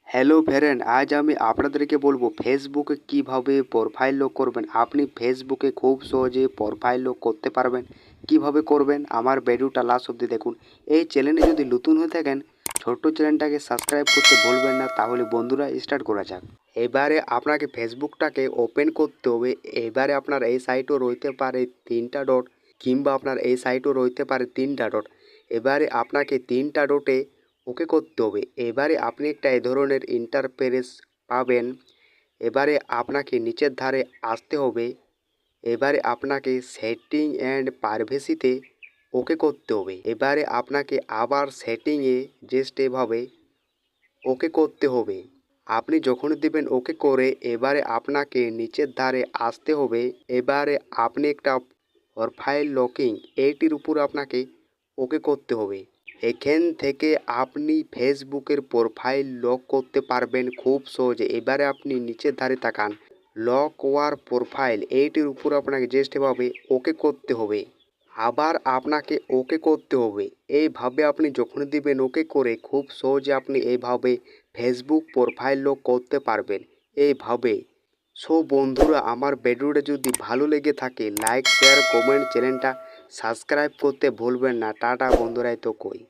Hello friend, আজ আমি আপনাদেরকে বলবো ফেসবুকে কিভাবে প্রোফাইল লক করবেন। আপনি ফেসবুকে খুব সহজে প্রোফাইল লক করতে পারবেন। কিভাবে করবেন আমার ভিডিওটা লাস্ট অবধি দেখুন। এই চ্যানেলে যদি নতুন হয়ে থাকেন ছোট্ট চ্যানেলটাকে সাবস্ক্রাইব করতে ভুলবেন না। তাহলে বন্ধুরা স্টার্ট করা যাক। এবারে আপনাকে ফেসবুকটাকে ওপেন করতে হবে। এবারে আপনার এই সাইটও রইতে পারে তিনটা ডট, কিংবা আপনার এই সাইটও রইতে পারে তিনটা ডট। এবারে আপনাকে তিনটা ডটে ওকে করতে হবে। এবারে আপনি একটা এই ধরনের ইন্টারফেস পাবেন। এবারে আপনাকে নিচের ধারে আসতে হবে। এবারে আপনাকে সেটিং অ্যান্ড প্রাইভেসিতে ওকে করতে হবে। এবারে আপনাকে আবার সেটিংয়ে জাস্ট এভাবে ওকে করতে হবে। আপনি যখন দিবেন ওকে করে এবারে আপনাকে নিচের ধারে আসতে হবে। এবারে আপনি একটা প্রোফাইল লকিং এইটির উপর আপনাকে ওকে করতে হবে। এখান থেকে আপনি ফেসবুকের প্রোফাইল লক করতে পারবেন খুব সহজে। এবারে আপনি নিচের ধারে তাকান, লক ওয়ার প্রোফাইল এইটির উপর আপনাকে জাস্ট এভাবে ওকে করতে হবে। আবার আপনাকে ওকে করতে হবে। এইভাবে আপনি যখন দিবেন ওকে করে খুব সহজে আপনি এইভাবে ফেসবুক প্রোফাইল লক করতে পারবেন এইভাবে। সো বন্ধুরা, আমার ভিডিওটা যদি ভালো লেগে থাকে লাইক শেয়ার কমেন্ট চ্যানেলটা সাবস্ক্রাইব করতে ভুলবেন না। টাটা বন্ধুরাই তো কই।